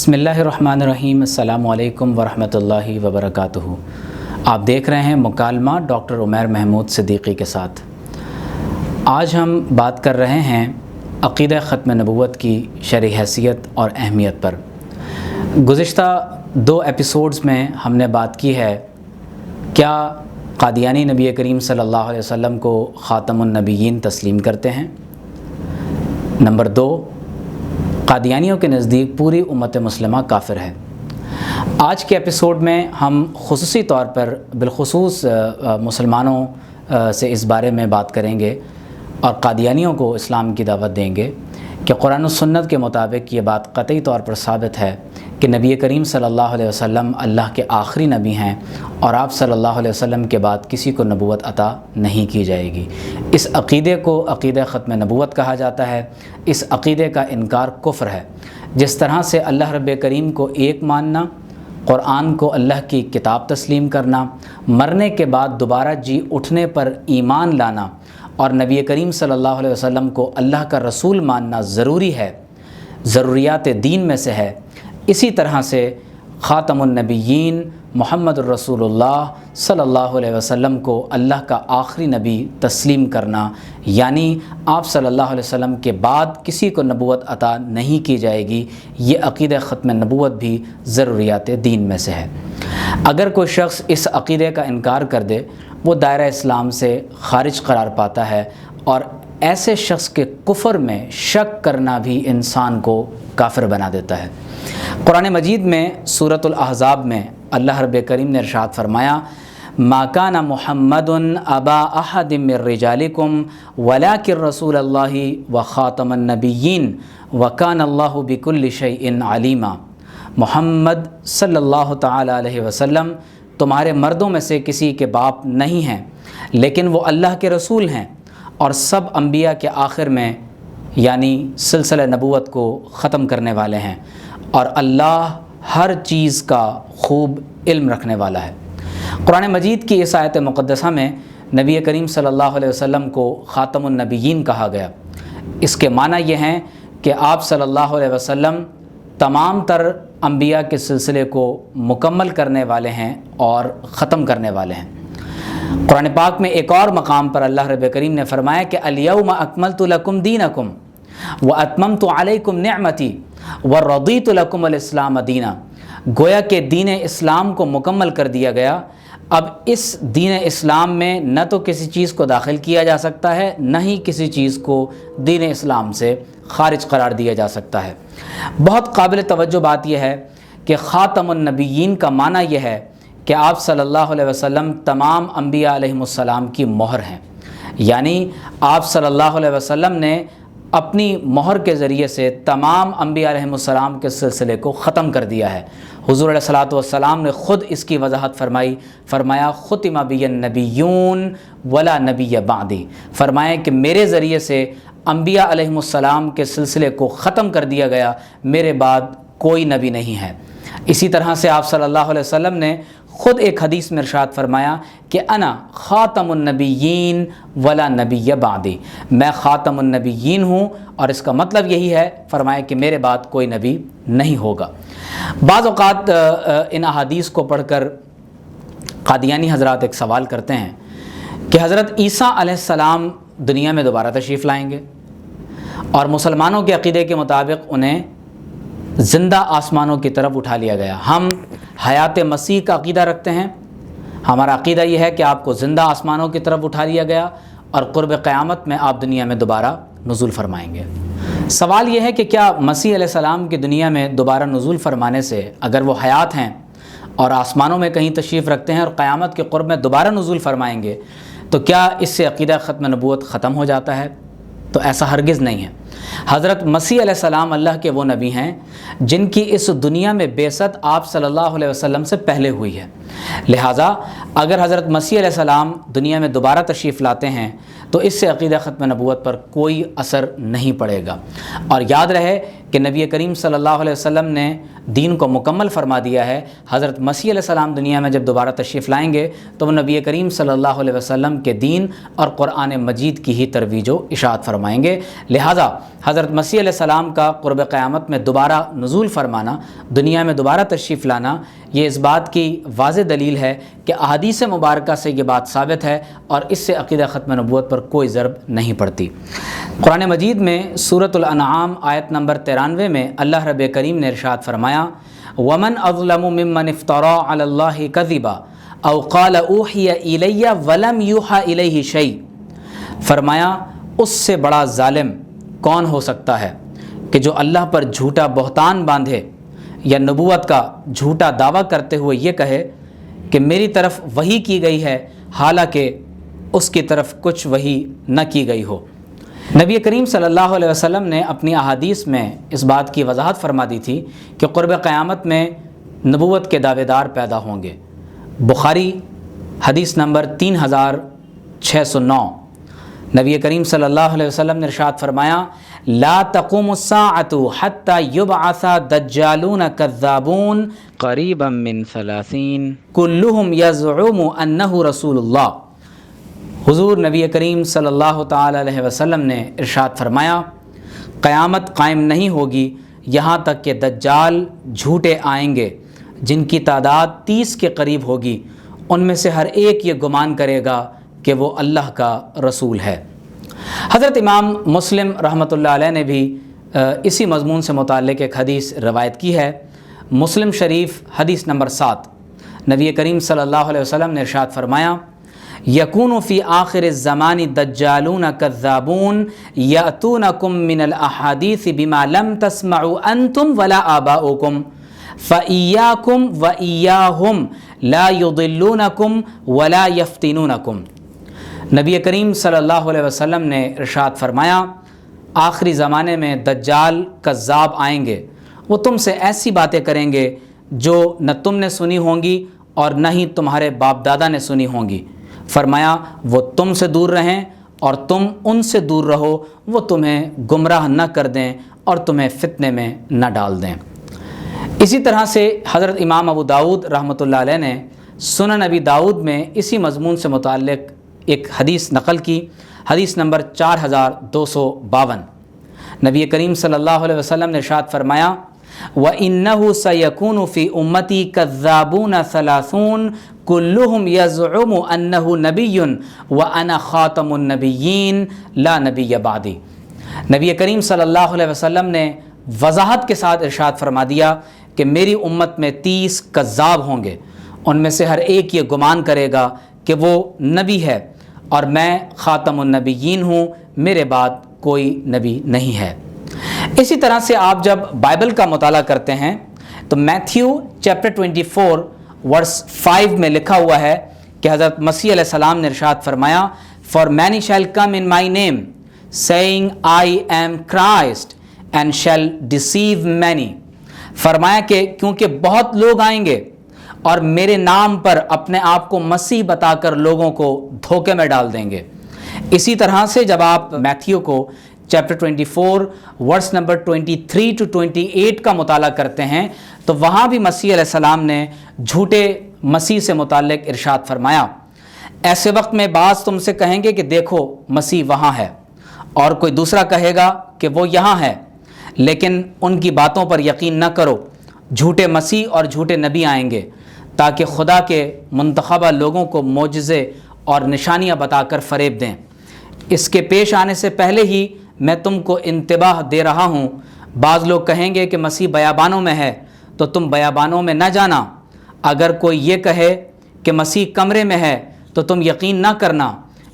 بسم اللہ الرحمن الرحیم۔ السلام علیکم ورحمۃ اللہ وبرکاتہ۔ آپ دیکھ رہے ہیں مکالمہ ڈاکٹر عمیر محمود صدیقی کے ساتھ۔ آج ہم بات کر رہے ہیں عقیدہ ختم نبوت کی شرعی حیثیت اور اہمیت پر۔ گزشتہ 2 ایپیسوڈز میں ہم نے بات کی ہے کیا قادیانی نبی کریم صلی اللہ علیہ وسلم کو خاتم النبیین تسلیم کرتے ہیں۔ نمبر 2، قادیانیوں کے نزدیک پوری امت مسلمہ کافر ہے۔ آج کے ایپیسوڈ میں ہم خصوصی طور پر بالخصوص مسلمانوں سے اس بارے میں بات کریں گے اور قادیانیوں کو اسلام کی دعوت دیں گے کہ قرآن و سنت کے مطابق یہ بات قطعی طور پر ثابت ہے کہ نبی کریم صلی اللہ علیہ وسلم اللہ کے آخری نبی ہیں اور آپ صلی اللہ علیہ وسلم کے بعد کسی کو نبوت عطا نہیں کی جائے گی۔ اس عقیدے کو عقیدہ ختم نبوت کہا جاتا ہے۔ اس عقیدے کا انکار کفر ہے۔ جس طرح سے اللہ رب کریم کو ایک ماننا، قرآن کو اللہ کی کتاب تسلیم کرنا، مرنے کے بعد دوبارہ جی اٹھنے پر ایمان لانا اور نبی کریم صلی اللہ علیہ وسلم کو اللہ کا رسول ماننا ضروری ہے، ضروریات دین میں سے ہے، اسی طرح سے خاتم النبیین محمد الرسول اللہ صلی اللہ علیہ وسلم کو اللہ کا آخری نبی تسلیم کرنا، یعنی آپ صلی اللہ علیہ وسلم کے بعد کسی کو نبوت عطا نہیں کی جائے گی، یہ عقیدہ ختم نبوت بھی ضروریات دین میں سے ہے۔ اگر کوئی شخص اس عقیدے کا انکار کر دے وہ دائرہ اسلام سے خارج قرار پاتا ہے، اور ایسے شخص کے کفر میں شک کرنا بھی انسان کو کافر بنا دیتا ہے۔ قرآن مجید میں سورۃ الاحزاب میں اللہ رب کریم نے ارشاد فرمایا، ما کان محمد ابا احد من رجالکم ولکن رسول اللہ وخاتم النبیین وکان اللہ بکل شیء علیما۔ محمد صلی اللہ تعالی علیہ وسلم تمہارے مردوں میں سے کسی کے باپ نہیں ہیں، لیکن وہ اللہ کے رسول ہیں اور سب انبیاء کے آخر میں یعنی سلسلہ نبوت کو ختم کرنے والے ہیں، اور اللہ ہر چیز کا خوب علم رکھنے والا ہے۔ قرآن مجید کی اس آیت مقدسہ میں نبی کریم صلی اللہ علیہ وسلم کو خاتم النبیین کہا گیا۔ اس کے معنی یہ ہیں کہ آپ صلی اللہ علیہ وسلم تمام تر انبیاء کے سلسلے کو مکمل کرنے والے ہیں اور ختم کرنے والے ہیں۔ قرآن پاک میں ایک اور مقام پر اللہ رب کریم نے فرمایا کہ الیوم اکملت لکم دینکم واتممت علیکم نعمتی ورضیت لکم الاسلام دینا۔ گویا کہ دین اسلام کو مکمل کر دیا گیا۔ اب اس دین اسلام میں نہ تو کسی چیز کو داخل کیا جا سکتا ہے، نہ ہی کسی چیز کو دین اسلام سے خارج قرار دیا جا سکتا ہے۔ بہت قابل توجہ بات یہ ہے کہ خاتم النبیین کا معنی یہ ہے کہ آپ صلی اللہ علیہ وسلم تمام انبیاء علیہم السلام کی مہر ہیں، یعنی آپ صلی اللہ علیہ وسلم نے اپنی مہر کے ذریعے سے تمام انبیاء علیہم السلام کے سلسلے کو ختم کر دیا ہے۔ حضور علیہ الصلوۃ والسلام نے خود اس کی وضاحت فرمایا ختم بی النبیون ولا نبی بعدی، فرمایا کہ میرے ذریعے سے انبیاء علیہم السلام کے سلسلے کو ختم کر دیا گیا، میرے بعد کوئی نبی نہیں ہے۔ اسی طرح سے آپ صلی اللہ علیہ وسلم نے خود ایک حدیث میں ارشاد فرمایا کہ انا خاتم النبیین ولا نبی بعدی، میں خاتم النبیین ہوں، اور اس کا مطلب یہی ہے، فرمایا کہ میرے بعد کوئی نبی نہیں ہوگا۔ بعض اوقات ان احادیث کو پڑھ کر قادیانی حضرات ایک سوال کرتے ہیں کہ حضرت عیسیٰ علیہ السلام دنیا میں دوبارہ تشریف لائیں گے، اور مسلمانوں کے عقیدے کے مطابق انہیں زندہ آسمانوں کی طرف اٹھا لیا گیا۔ ہم حیات مسیح کا عقیدہ رکھتے ہیں، ہمارا عقیدہ یہ ہے کہ آپ کو زندہ آسمانوں کی طرف اٹھا لیا گیا اور قرب قیامت میں آپ دنیا میں دوبارہ نزول فرمائیں گے۔ سوال یہ ہے کہ کیا مسیح علیہ السلام کی دنیا میں دوبارہ نزول فرمانے سے، اگر وہ حیات ہیں اور آسمانوں میں کہیں تشریف رکھتے ہیں اور قیامت کے قرب میں دوبارہ نزول فرمائیں گے، تو کیا اس سے عقیدہ ختم نبوت ختم ہو جاتا ہے؟ تو ایسا ہرگز نہیں ہے۔ حضرت مسیح علیہ السلام اللہ کے وہ نبی ہیں جن کی اس دنیا میں بعثت آپ صلی اللہ علیہ وسلم سے پہلے ہوئی ہے، لہٰذا اگر حضرت مسیح علیہ السلام دنیا میں دوبارہ تشریف لاتے ہیں تو اس سے عقیدہ ختم نبوت پر کوئی اثر نہیں پڑے گا۔ اور یاد رہے کہ نبی کریم صلی اللہ علیہ وسلم نے دین کو مکمل فرما دیا ہے۔ حضرت مسیح علیہ السلام دنیا میں جب دوبارہ تشریف لائیں گے تو وہ نبی کریم صلی اللہ علیہ وسلم کے دین اور قرآن مجید کی ہی ترویج و اشاعت فرمائیں گے۔ لہٰذا حضرت مسیح علیہ السلام کا قرب قیامت میں دوبارہ نزول فرمانا، دنیا میں دوبارہ تشریف لانا، یہ اس بات کی واضح دلیل ہے کہ احادیث مبارکہ سے یہ بات ثابت ہے اور اس سے عقیدہ ختم نبوت پر کوئی ضرب نہیں پڑتی۔ قرآن مجید میں سورۃ الانعام آیت نمبر 93 میں اللہ رب کریم نے ارشاد فرمایا وَمَنْ أَظْلَمُ مِمَّنِ افْتَرَىٰ عَلَى اللَّهِ كَذِبًا أَوْ قَالَ أُوحِيَ إِلَيَّ وَلَمْ يُوحَ إِلَيْهِ شَيْءٌ، فرمایا اس سے بڑا ظالم کون ہو سکتا ہے کہ جو اللہ پر جھوٹا بہتان باندھے یا نبوت کا جھوٹا دعویٰ کرتے ہوئے یہ کہے کہ میری طرف وحی کی گئی ہے حالانکہ اس کی طرف کچھ وحی نہ کی گئی ہو۔ نبی کریم صلی اللہ علیہ وسلم نے اپنی احادیث میں اس بات کی وضاحت فرما دی تھی کہ قرب قیامت میں نبوت کے دعوے دار پیدا ہوں گے۔ بخاری حدیث نمبر 3609، نبی کریم صلی اللہ علیہ وسلم نے ارشاد فرمایا لا تقوم الساعة حتى يبعث دجالون كذابون قریبا من 30 كلهم يزعم انه رسول اللہ۔ حضور نبی کریم صلی اللہ تعالی علیہ وسلم نے ارشاد فرمایا قیامت قائم نہیں ہوگی یہاں تک کہ دجال جھوٹے آئیں گے جن کی تعداد 30 کے قریب ہوگی، ان میں سے ہر ایک یہ گمان کرے گا کہ وہ اللہ کا رسول ہے۔ حضرت امام مسلم رحمۃ اللہ علیہ نے بھی اسی مضمون سے متعلق ایک حدیث روایت کی ہے۔ مسلم شریف حدیث نمبر 7، نبی کریم صلی اللہ علیہ وسلم نے ارشاد فرمایا یکون فی آخر الزمان دجالون کذابون یأتونکم من الاحادیث بما لم تسمعوا انتم ولا آباؤکم فإیاکم وإیاہم لا یضلونکم ولا یفتنونکم۔ نبی کریم صلی اللہ علیہ وسلم نے ارشاد فرمایا آخری زمانے میں دجال کذاب آئیں گے، وہ تم سے ایسی باتیں کریں گے جو نہ تم نے سنی ہوں گی اور نہ ہی تمہارے باپ دادا نے سنی ہوں گی۔ فرمایا وہ تم سے دور رہیں اور تم ان سے دور رہو، وہ تمہیں گمراہ نہ کر دیں اور تمہیں فتنے میں نہ ڈال دیں۔ اسی طرح سے حضرت امام ابو داؤد رحمۃ اللہ علیہ نے سنن ابی داؤد میں اسی مضمون سے متعلق ایک حدیث نقل کی، حدیث نمبر 4252۔ نبی کریم صلی اللہ علیہ وسلم نے ارشاد فرمایا وَإِنَّهُ سَيَكُونُ فِي أُمَّتِي كَذَّابُونَ 30 كُلُّهُمْ يَزْعُمُ أَنَّهُ نَبِيٌّ وَأَنَا خَاتَمُ النَّبِيِّينَ لَا نَبِيَّ بَعْدِي۔ نبی کریم صلی اللہ علیہ وسلم نے وضاحت کے ساتھ ارشاد فرما دیا کہ میری امت میں 30 کذاب ہوں گے، ان میں سے ہر ایک یہ گمان کرے گا کہ وہ نبی ہے اور میں خاتم النبیین ہوں، میرے بعد کوئی نبی نہیں ہے۔ اسی طرح سے آپ جب بائبل کا مطالعہ کرتے ہیں تو میتھیو چیپٹر 24 ورس 5 میں لکھا ہوا ہے کہ حضرت مسیح علیہ السلام نے ارشاد فرمایا For many shall come in my name saying I am Christ and shall deceive many۔ فرمایا کہ کیونکہ بہت لوگ آئیں گے اور میرے نام پر اپنے آپ کو مسیح بتا کر لوگوں کو دھوکے میں ڈال دیں گے۔ اسی طرح سے جب آپ میتھیو کو چیپٹر 24 ورس نمبر 23 to 28 کا مطالعہ کرتے ہیں تو وہاں بھی مسیح علیہ السلام نے جھوٹے مسیح سے متعلق ارشاد فرمایا ایسے وقت میں بعض تم سے کہیں گے کہ دیکھو مسیح وہاں ہے، اور کوئی دوسرا کہے گا کہ وہ یہاں ہے، لیکن ان کی باتوں پر یقین نہ کرو، جھوٹے مسیح اور جھوٹے نبی آئیں گے تاکہ خدا کے منتخبہ لوگوں کو معجزے اور نشانیاں بتا کر فریب دیں۔ اس کے پیش آنے سے پہلے ہی میں تم کو انتباہ دے رہا ہوں۔ بعض لوگ کہیں گے کہ مسیح بیابانوں میں ہے تو تم بیابانوں میں نہ جانا، اگر کوئی یہ کہے کہ مسیح کمرے میں ہے تو تم یقین نہ کرنا۔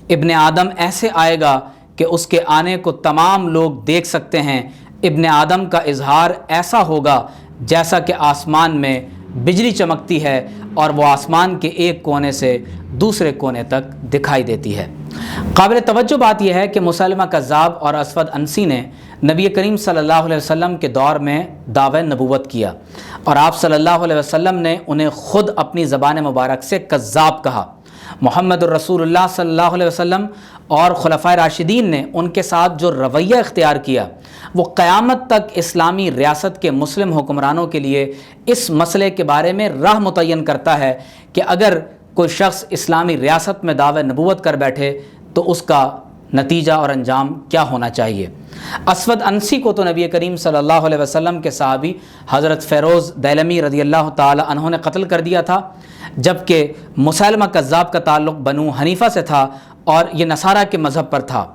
ابن آدم ایسے آئے گا کہ اس کے آنے کو تمام لوگ دیکھ سکتے ہیں۔ ابن آدم کا اظہار ایسا ہوگا جیسا کہ آسمان میں بجلی چمکتی ہے اور وہ آسمان کے ایک کونے سے دوسرے کونے تک دکھائی دیتی ہے۔ قابل توجہ بات یہ ہے کہ مسلمہ کذاب اور اسود انسی نے نبی کریم صلی اللہ علیہ وسلم کے دور میں دعوی نبوت کیا، اور آپ صلی اللہ علیہ وسلم نے انہیں خود اپنی زبان مبارک سے کذاب کہا۔ محمد الرسول اللہ صلی اللہ علیہ وسلم اور خلفائے راشدین نے ان کے ساتھ جو رویہ اختیار کیا وہ قیامت تک اسلامی ریاست کے مسلم حکمرانوں کے لیے اس مسئلے کے بارے میں راہ متعین کرتا ہے کہ اگر کوئی شخص اسلامی ریاست میں دعوی نبوت کر بیٹھے تو اس کا نتیجہ اور انجام کیا ہونا چاہیے۔ اسود انسی کو تو نبی کریم صلی اللہ علیہ وسلم کے صحابی حضرت فیروز دیلمی رضی اللہ تعالی عنہ نے قتل کر دیا تھا، جبکہ مسیلمہ کذاب کا تعلق بنو حنیفہ سے تھا اور یہ نصارہ کے مذہب پر تھا۔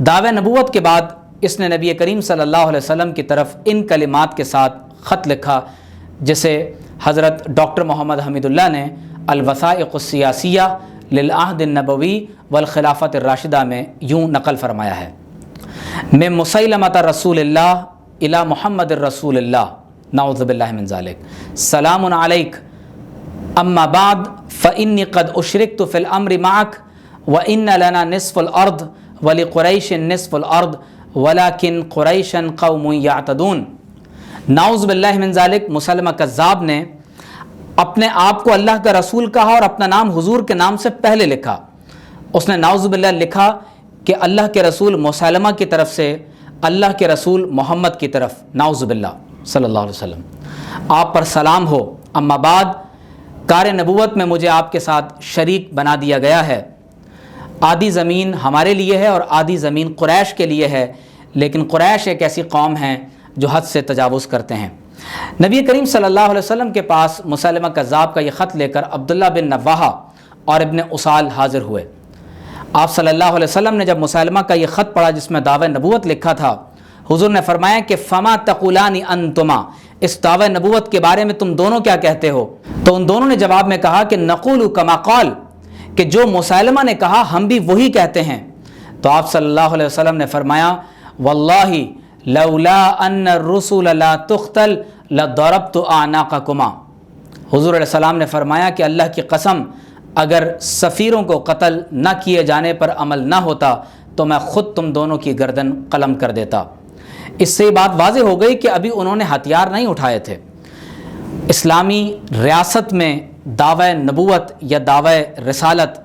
دعوی نبوت کے بعد اس نے نبی کریم صلی اللہ علیہ وسلم کی طرف ان کلمات کے ساتھ خط لکھا جسے حضرت ڈاکٹر محمد حمید اللہ نے الوثائق السیاسیہ للعہد النبوی والخلافت الراشدہ میں یوں نقل فرمایا ہے: میں مسیلمۃ رسول اللہ الی محمد الرسول اللہ نعوذ باللہ من ذالک سلام علیک اما بعد فانی قد اشرکت فی الامر معک وان لنا نصف الارض ولقریش نصف الارض ولکن قریشا قوم یعتدون۔ نعوذ باللہ من ذالک مسیلمہ کذاب نے اپنے آپ کو اللہ کا رسول کہا اور اپنا نام حضور کے نام سے پہلے لکھا۔ اس نے نعوذ باللہ لکھا کہ اللہ کے رسول مسیلمہ کی طرف سے اللہ کے رسول محمد کی طرف نعوذ باللہ صلی اللہ علیہ وسلم آپ پر سلام ہو، اما بعد کار نبوت میں مجھے آپ کے ساتھ شریک بنا دیا گیا ہے۔ آدھی زمین ہمارے لیے ہے اور آدھی زمین قریش کے لیے ہے، لیکن قریش ایک ایسی قوم ہے جو حد سے تجاوز کرتے ہیں۔ نبی کریم صلی اللہ علیہ وسلم کے پاس مسیلمہ کذاب کا یہ خط لے کر عبداللہ بن نواحہ اور ابن اسال حاضر ہوئے۔ آپ صلی اللہ علیہ وسلم نے جب مسیلمہ کا یہ خط پڑھا جس میں دعوی نبوت لکھا تھا، حضور نے فرمایا کہ فما تقولان انتما، اس دعوی نبوت کے بارے میں تم دونوں کیا کہتے ہو؟ تو ان دونوں نے جواب میں کہا کہ نقول کما قال، کہ جو مسیلمہ نے کہا ہم بھی وہی کہتے ہیں۔ تو آپ صلی اللہ علیہ وسلم نے فرمایا واللہ لولا ان الرسول لا تقتل لضربت اعناقکما۔ حضور علیہ السلام نے فرمایا کہ اللہ کی قسم اگر سفیروں کو قتل نہ کیے جانے پر عمل نہ ہوتا تو میں خود تم دونوں کی گردن قلم کر دیتا۔ اس سے بات واضح ہو گئی کہ ابھی انہوں نے ہتھیار نہیں اٹھائے تھے۔ اسلامی ریاست میں دعوی نبوت یا دعوی رسالت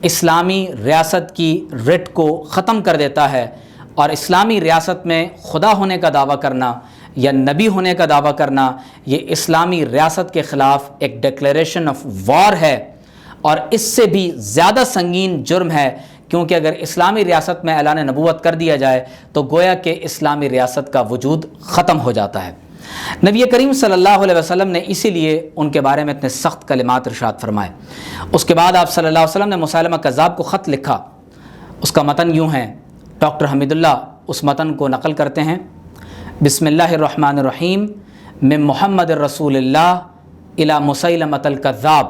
اسلامی ریاست کی رٹ کو ختم کر دیتا ہے، اور اسلامی ریاست میں خدا ہونے کا دعویٰ کرنا یا نبی ہونے کا دعویٰ کرنا یہ اسلامی ریاست کے خلاف ایک ڈکلیریشن آف وار ہے، اور اس سے بھی زیادہ سنگین جرم ہے، کیونکہ اگر اسلامی ریاست میں اعلان نبوت کر دیا جائے تو گویا کہ اسلامی ریاست کا وجود ختم ہو جاتا ہے۔ نبی کریم صلی اللہ علیہ وسلم نے اسی لیے ان کے بارے میں اتنے سخت کلمات ارشاد فرمائے۔ اس کے بعد آپ صلی اللہ علیہ وسلم نے مسیلمہ کذاب کو خط لکھا، اس کا متن یوں ہے، ڈاکٹر حمید اللہ اس متن کو نقل کرتے ہیں: بسم اللہ الرحمن الرحیم من محمد الرسول اللہ الی مسیلمۃ الکذاب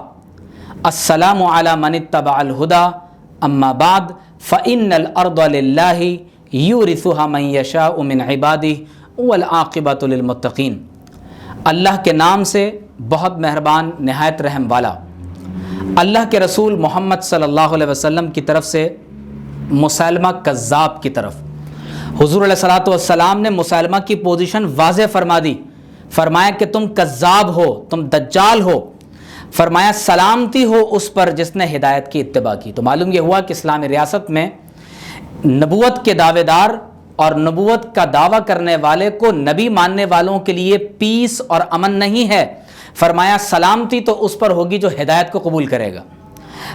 السلام علی من اتبع الہدی اما بعد فإن الارض للہ یورثها من یشاء من عبادہ والعاقبۃ للمتقین۔ اللہ کے نام سے بہت مہربان نہایت رحم والا، اللہ کے رسول محمد صلی اللہ علیہ وسلم کی طرف سے مسیلمہ کذاب کی طرف حضور علیہ الصلوۃ والسلام نے مسیلمہ کی پوزیشن واضح فرما دی، فرمایا کہ تم کذاب ہو، تم دجال ہو، فرمایا سلامتی ہو اس پر جس نے ہدایت کی اتباع کی۔ تو معلوم یہ ہوا کہ اسلامی ریاست میں نبوت کے دعوے دار اور نبوت کا دعویٰ کرنے والے کو نبی ماننے والوں کے لیے پیس اور امن نہیں ہے۔ فرمایا سلامتی تو اس پر ہوگی جو ہدایت کو قبول کرے گا۔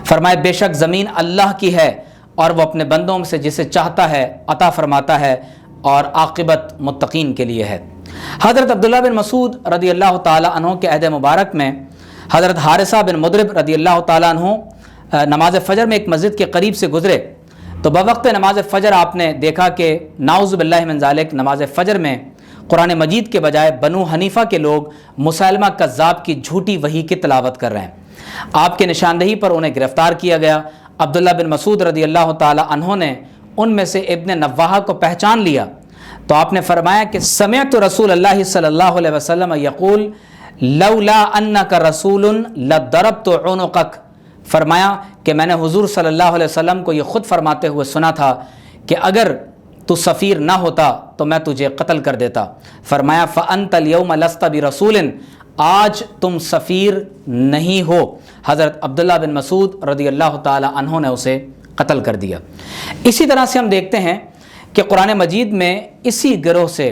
فرمایا بے شک زمین اللہ کی ہے اور وہ اپنے بندوں میں سے جسے چاہتا ہے عطا فرماتا ہے، اور عاقبت متقین کے لیے ہے۔ حضرت عبداللہ بن مسعود رضی اللہ تعالی عنہ کے عہد مبارک میں حضرت حارثہ بن مضرب رضی اللہ تعالی عنہ نماز فجر میں ایک مسجد کے قریب سے گزرے تو بوقت نماز فجر آپ نے دیکھا کہ نعوذ باللہ من ذالک نماز فجر میں قرآن مجید کے بجائے بنو حنیفہ کے لوگ مسیلمہ کذاب کی جھوٹی وحی کی تلاوت کر رہے ہیں۔ آپ کے نشاندہی پر انہیں گرفتار کیا گیا۔ عبداللہ بن مسعود رضی اللہ تعالی عنہ نے ان میں سے ابن نواحہ کو پہچان لیا تو آپ نے فرمایا کہ سمعت رسول اللہ صلی اللہ علیہ وسلم یقول لولا انک رسول لضربت عنقک۔ فرمایا کہ میں نے حضور صلی اللہ علیہ وسلم کو یہ خود فرماتے ہوئے سنا تھا کہ اگر تو سفیر نہ ہوتا تو میں تجھے قتل کر دیتا۔ فرمایا فانت اليوم لست برسول، آج تم سفیر نہیں ہو۔ حضرت عبداللہ بن مسعود رضی اللہ تعالی عنہ نے اسے قتل کر دیا۔ اسی طرح سے ہم دیکھتے ہیں کہ قرآن مجید میں اسی گروہ سے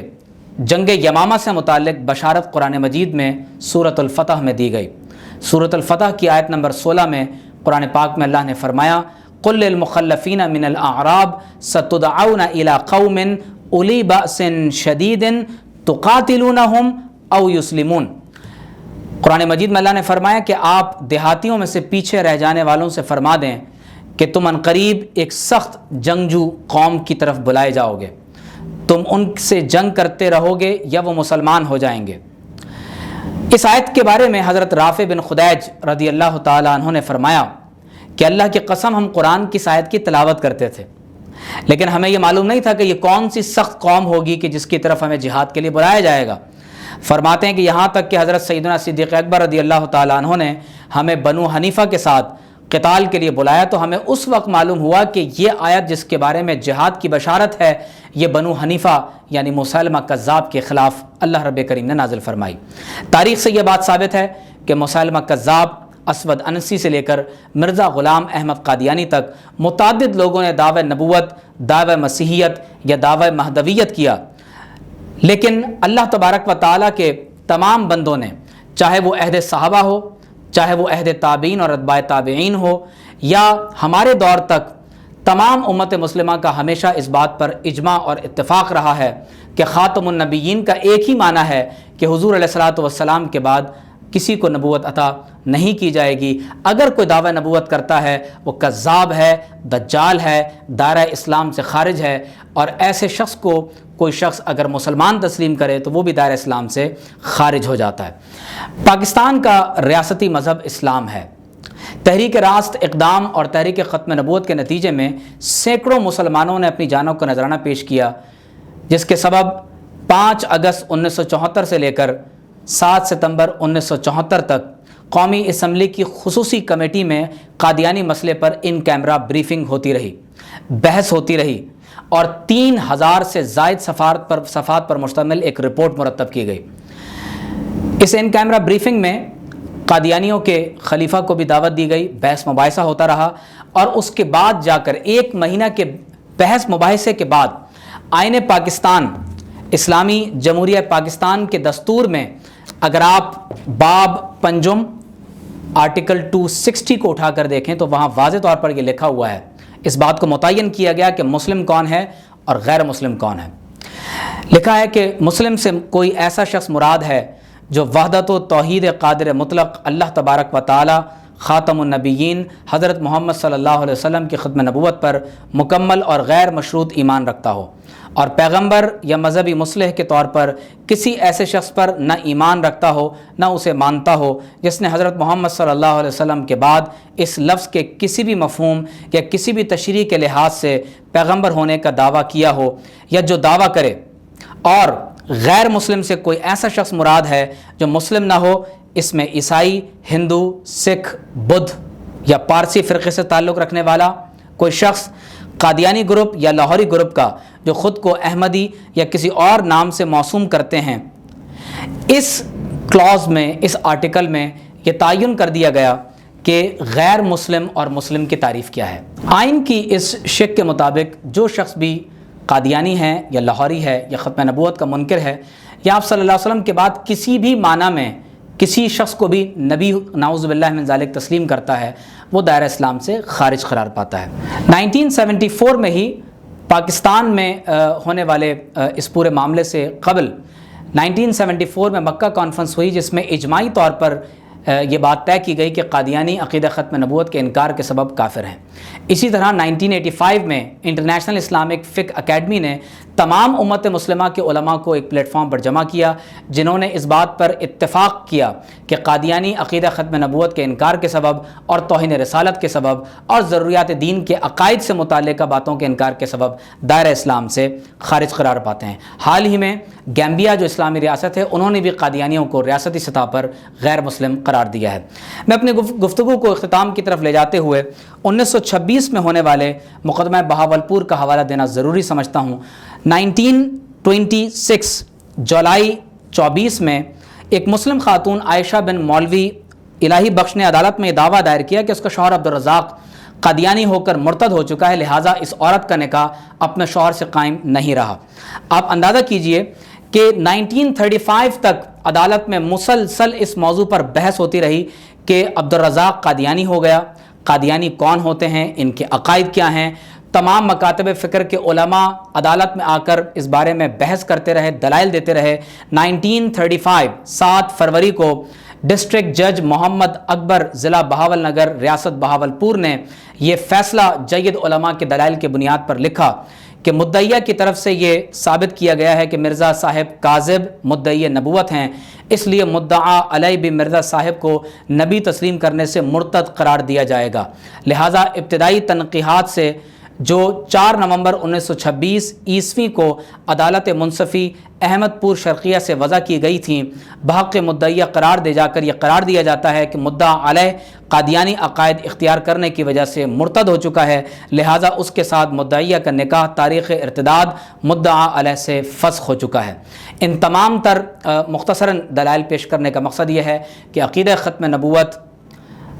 جنگ یمامہ سے متعلق بشارت قرآن مجید میں سورۃ الفتح میں دی گئی۔ سورۃ الفتح کی آیت نمبر 16 میں قرآن پاک میں اللہ نے فرمایا قل للمخلفین من الاعراب ستدعون الى قوم اولی بأس شدید تقاتلونہم او یسلمون۔ قرآن مجید میں اللہ نے فرمایا کہ آپ دیہاتیوں میں سے پیچھے رہ جانے والوں سے فرما دیں کہ تم عنقریب ایک سخت جنگجو قوم کی طرف بلائے جاؤ گے، تم ان سے جنگ کرتے رہو گے یا وہ مسلمان ہو جائیں گے۔ اس آیت کے بارے میں حضرت رافع بن خدیج رضی اللہ تعالیٰ عنہ نے فرمایا کہ اللہ کی قسم ہم قرآن کی اس آیت کی تلاوت کرتے تھے، لیکن ہمیں یہ معلوم نہیں تھا کہ یہ کون سی سخت قوم ہوگی کہ جس کی طرف ہمیں جہاد کے لیے بلایا جائے گا۔ فرماتے ہیں کہ یہاں تک کہ حضرت سیدنا صدیق اکبر رضی اللہ تعالیٰ عنہ نے ہمیں بنو حنیفہ کے ساتھ قتال کے لیے بلایا تو ہمیں اس وقت معلوم ہوا کہ یہ آیت جس کے بارے میں جہاد کی بشارت ہے یہ بنو حنیفہ یعنی مسیلمہ کذاب کے خلاف اللہ رب کریم نے نازل فرمائی۔ تاریخ سے یہ بات ثابت ہے کہ مسیلمہ کذاب، اسود انسی سے لے کر مرزا غلام احمد قادیانی تک متعدد لوگوں نے دعوی نبوت، دعوی مسیحیت یا دعوی مہدویت کیا، لیکن اللہ تبارک و تعالیٰ کے تمام بندوں نے، چاہے وہ عہد صحابہ ہو، چاہے وہ عہد تابعین اور اتباع تابعین ہو یا ہمارے دور تک، تمام امت مسلمہ کا ہمیشہ اس بات پر اجماع اور اتفاق رہا ہے کہ خاتم النبیین کا ایک ہی معنی ہے کہ حضور علیہ الصلوۃ والسلام کے بعد کسی کو نبوت عطا نہیں کی جائے گی۔ اگر کوئی دعوی نبوت کرتا ہے وہ کذاب ہے، دجال ہے، دائرہ اسلام سے خارج ہے، اور ایسے شخص کو کوئی شخص اگر مسلمان تسلیم کرے تو وہ بھی دائرہ اسلام سے خارج ہو جاتا ہے۔ پاکستان کا ریاستی مذہب اسلام ہے۔ تحریک راست اقدام اور تحریک ختم نبوت کے نتیجے میں سینکڑوں مسلمانوں نے اپنی جانوں کو نذرانہ پیش کیا، جس کے سبب 5 اگست 1974 سے لے کر 7 ستمبر 1974 تک قومی اسمبلی کی خصوصی کمیٹی میں قادیانی مسئلے پر ان کیمرہ بریفنگ ہوتی رہی، بحث ہوتی رہی اور 3000 سے زائد صفحات پر مشتمل ایک رپورٹ مرتب کی گئی۔ اس ان کیمرہ بریفنگ میں قادیانیوں کے خلیفہ کو بھی دعوت دی گئی، بحث مباحثہ ہوتا رہا، اور اس کے بعد جا کر 1 مہینہ کے بحث مباحثے کے بعد آئین پاکستان، اسلامی جمہوریہ پاکستان کے دستور میں اگر آپ باب پنجم آرٹیکل 260 کو اٹھا کر دیکھیں تو وہاں واضح طور پر یہ لکھا ہوا ہے، اس بات کو متعین کیا گیا کہ مسلم کون ہے اور غیر مسلم کون ہے۔ لکھا ہے کہ مسلم سے کوئی ایسا شخص مراد ہے جو وحدت و توحید قادر مطلق اللہ تبارک و تعالی خاتم النبیین حضرت محمد صلی اللہ علیہ وسلم کی ختم نبوت پر مکمل اور غیر مشروط ایمان رکھتا ہو، اور پیغمبر یا مذہبی مصلح کے طور پر کسی ایسے شخص پر نہ ایمان رکھتا ہو نہ اسے مانتا ہو جس نے حضرت محمد صلی اللہ علیہ وسلم کے بعد اس لفظ کے کسی بھی مفہوم یا کسی بھی تشریح کے لحاظ سے پیغمبر ہونے کا دعویٰ کیا ہو، یا جو دعویٰ کرے۔ اور غیر مسلم سے کوئی ایسا شخص مراد ہے جو مسلم نہ ہو، اس میں عیسائی، ہندو، سکھ، بدھ یا پارسی فرقے سے تعلق رکھنے والا کوئی شخص، قادیانی گروپ یا لاہوری گروپ کا جو خود کو احمدی یا کسی اور نام سے موسوم کرتے ہیں۔ اس کلاز میں، اس آرٹیکل میں یہ تعین کر دیا گیا کہ غیر مسلم اور مسلم کی تعریف کیا ہے۔ آئین کی اس شق کے مطابق جو شخص بھی قادیانی ہے یا لاہوری ہے یا ختم نبوت کا منکر ہے یا آپ صلی اللہ علیہ وسلم کے بعد کسی بھی معنی میں کسی شخص کو بھی نبی نعوذ باللہ من ذالک تسلیم کرتا ہے، وہ دائرہ اسلام سے خارج قرار پاتا ہے۔ 1974 میں ہی پاکستان میں ہونے والے اس پورے معاملے سے قبل 1974 میں مکہ کانفرنس ہوئی، جس میں اجماعی طور پر یہ بات طے کی گئی کہ قادیانی عقیدہ ختم نبوت کے انکار کے سبب کافر ہیں۔ اسی طرح 1985 میں انٹرنیشنل اسلامک فقہ اکیڈمی نے تمام امت مسلمہ کے علماء کو ایک پلیٹ فارم پر جمع کیا، جنہوں نے اس بات پر اتفاق کیا کہ قادیانی عقیدہ ختم نبوت کے انکار کے سبب اور توہین رسالت کے سبب اور ضروریات دین کے عقائد سے متعلقہ باتوں کے انکار کے سبب دائرہ اسلام سے خارج قرار پاتے ہیں۔ حال ہی میں گیمبیا جو اسلامی ریاست ہے، انہوں نے بھی قادیانیوں کو ریاستی سطح پر غیر مسلم قرار دیا ہے۔ میں اپنی گفتگو کو اختتام کی طرف لے جاتے ہوئے 1926 میں ہونے والے مقدمہ بہاولپور کا حوالہ دینا ضروری سمجھتا ہوں۔ 1926 جولائی 24 میں ایک مسلم خاتون عائشہ بن مولوی الہی بخش نے عدالت میں یہ دعویٰ دائر کیا کہ اس کا شوہر عبدالرزاق قادیانی ہو کر مرتد ہو چکا ہے، لہٰذا اس عورت کا نکاح اپنے شوہر سے قائم نہیں رہا۔ آپ اندازہ کیجئے کہ 1935 تک عدالت میں مسلسل اس موضوع پر بحث ہوتی رہی کہ عبدالرزاق قادیانی ہو گیا، قادیانی کون ہوتے ہیں، ان کے عقائد کیا ہیں۔ تمام مکاتب فکر کے علماء عدالت میں آ کر اس بارے میں بحث کرتے رہے، دلائل دیتے رہے۔ 1935 7 فروری کو ڈسٹرکٹ جج محمد اکبر ضلع بہاول نگر ریاست بہاولپور نے یہ فیصلہ جید علماء کے دلائل کے بنیاد پر لکھا کہ مدعیہ کی طرف سے یہ ثابت کیا گیا ہے کہ مرزا صاحب کاذب مدعی نبوت ہیں، اس لیے مدعا علیہ بھی مرزا صاحب کو نبی تسلیم کرنے سے مرتد قرار دیا جائے گا۔ لہٰذا ابتدائی تنقیحات سے جو 4 نومبر 1926 عیسوی کو عدالت منصفی احمد پور شرقیہ سے وضع کی گئی تھیں، بحق مدعیہ قرار دے جا کر یہ قرار دیا جاتا ہے کہ مدعا علیہ قادیانی عقائد اختیار کرنے کی وجہ سے مرتد ہو چکا ہے، لہٰذا اس کے ساتھ مدعیہ کا نکاح تاریخ ارتداد مدعا علیہ سے فسخ ہو چکا ہے۔ ان تمام تر مختصراً دلائل پیش کرنے کا مقصد یہ ہے کہ عقیدہ ختم نبوت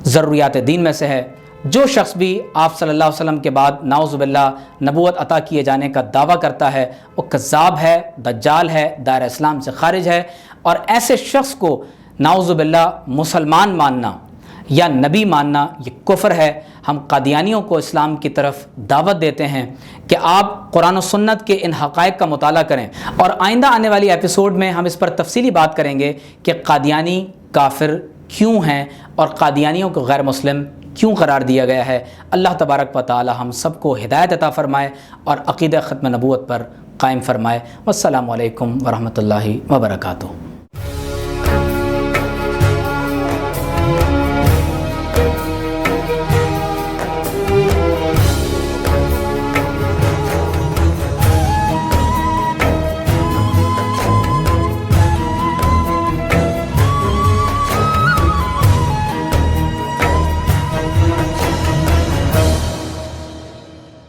ضروریات دین میں سے ہے۔ جو شخص بھی آپ صلی اللہ علیہ وسلم کے بعد نعوذ باللہ نبوت عطا کیے جانے کا دعویٰ کرتا ہے وہ کذاب ہے، دجال ہے، دائرہ اسلام سے خارج ہے، اور ایسے شخص کو نعوذ باللہ مسلمان ماننا یا نبی ماننا یہ کفر ہے۔ ہم قادیانیوں کو اسلام کی طرف دعوت دیتے ہیں کہ آپ قرآن و سنت کے ان حقائق کا مطالعہ کریں، اور آئندہ آنے والی ایپیسوڈ میں ہم اس پر تفصیلی بات کریں گے کہ قادیانی کافر کیوں ہیں اور قادیانیوں کو غیر مسلم کیوں قرار دیا گیا ہے۔ اللہ تبارک و تعالی ہم سب کو ہدایت عطا فرمائے اور عقیدہ ختم نبوت پر قائم فرمائے۔ والسلام علیکم ورحمۃ اللہ وبرکاتہ۔